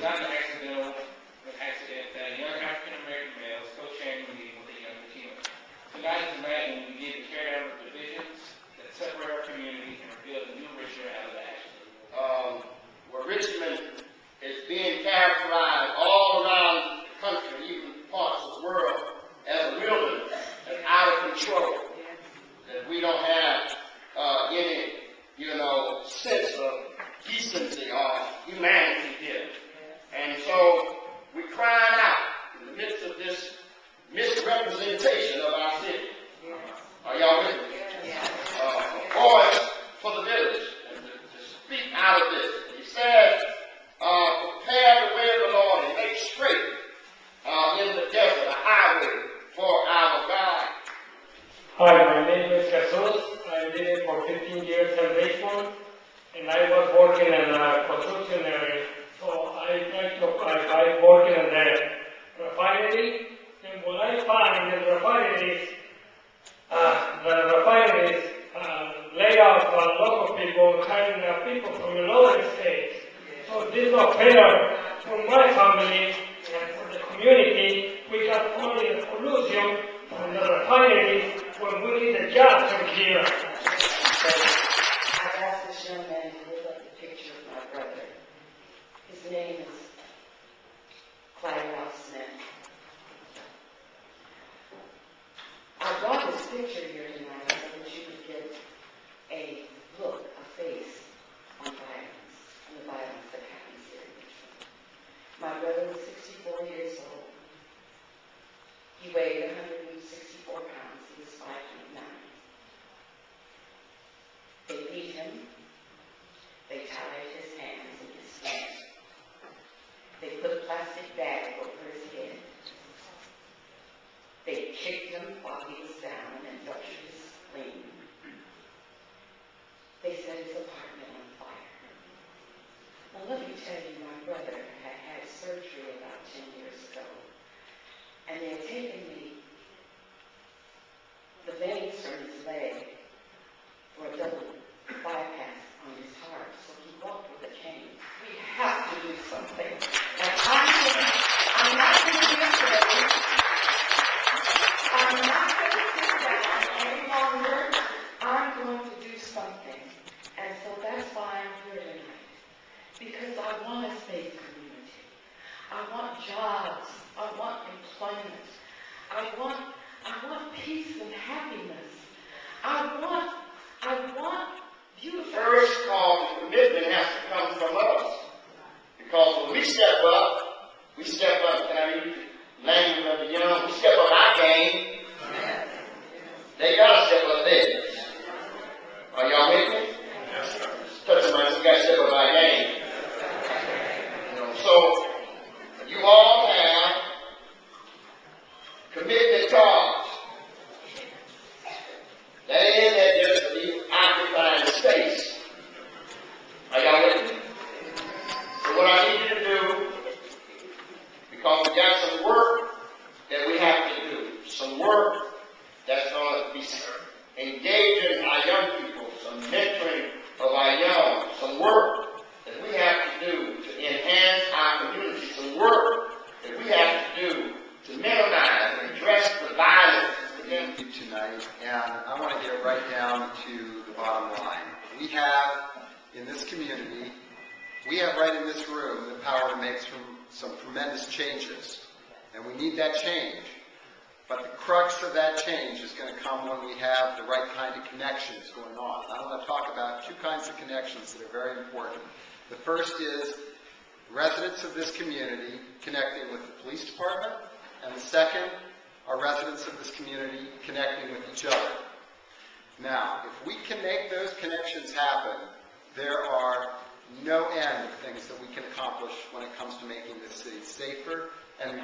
not an accident that a young African-American male is co-sharing a meeting with a young Latino. Tonight is the night when we begin to tear down the divisions that separate our community and rebuild a new Richmond out of the ashes. Where Richmond is being characterized all around the country, even parts of the world, as a wilderness and out of control. That we don't have any, sense of decency or humanity here. And so we cry out in the midst of this misrepresentation of our city. Are y'all with me? A voice for the village and to speak out of this. He said, prepare the way of the Lord and make straight in the desert a highway for our God. Hi, my name is Jesus. I lived for 15 years in Richmond, and I was working in a construction area. So I working in the refinery, and what I find in the refineries lay off a lot of people, hiring people from the other states. So this is not fair for my family and for the community. We got only the pollution from the refineries when we need the jobs from here. I've asked this young man to hold up the picture of my brother. His name is Clyde Smith. I brought this picture here tonight so that you could get a look, a face on violence, on the violence that happens here in Richmond. My brother was 64 years old. He weighed 164 pounds. He was 5'9". They beat him. They tied his hands and his feet. They put a plastic bag over his head. They kicked him while he was down and ruptured his spleen. They set his apartment on fire. Well, let me tell you, my brother had surgery about 10 years ago. And they had taken the veins from his leg for a double bypass on his heart, so he walked with a cane. We have to do something. And I'm not going to be afraid. I'm not going to sit down any longer. I'm going to do something. And so that's why I'm here tonight. Because I want a safe community. I want jobs. I want employment. I want peace and happiness. I want beautiful. First call to commitment has to come from us. Because when we step up, can I use the language of the young? We step up our game. They gotta step up theirs. Are y'all with me? Touch somebody, we gotta step up our game. So you all have commitment cards. That ain't that just be occupying space. Are y'all with me? So what I need you to do, because we got some work that we have to do, some work that's going to be engaging our young people, some mentoring of our young, some work that we have to do to enhance our community, some work that we have to do to minimize and address the violence against you tonight. And I want to get right down to the bottom line. We have in this community, we have right in this room the power to make some tremendous changes. And we need that change. But the crux of that change is going to come when we have the right kind of connections going on. I want to talk about two kinds of connections that are very important. The first is residents of this community connecting with the police department, and the second are residents of this community connecting with each other. Now, if we can make those connections happen, there are no end of things that we can accomplish when it comes to making this city safer and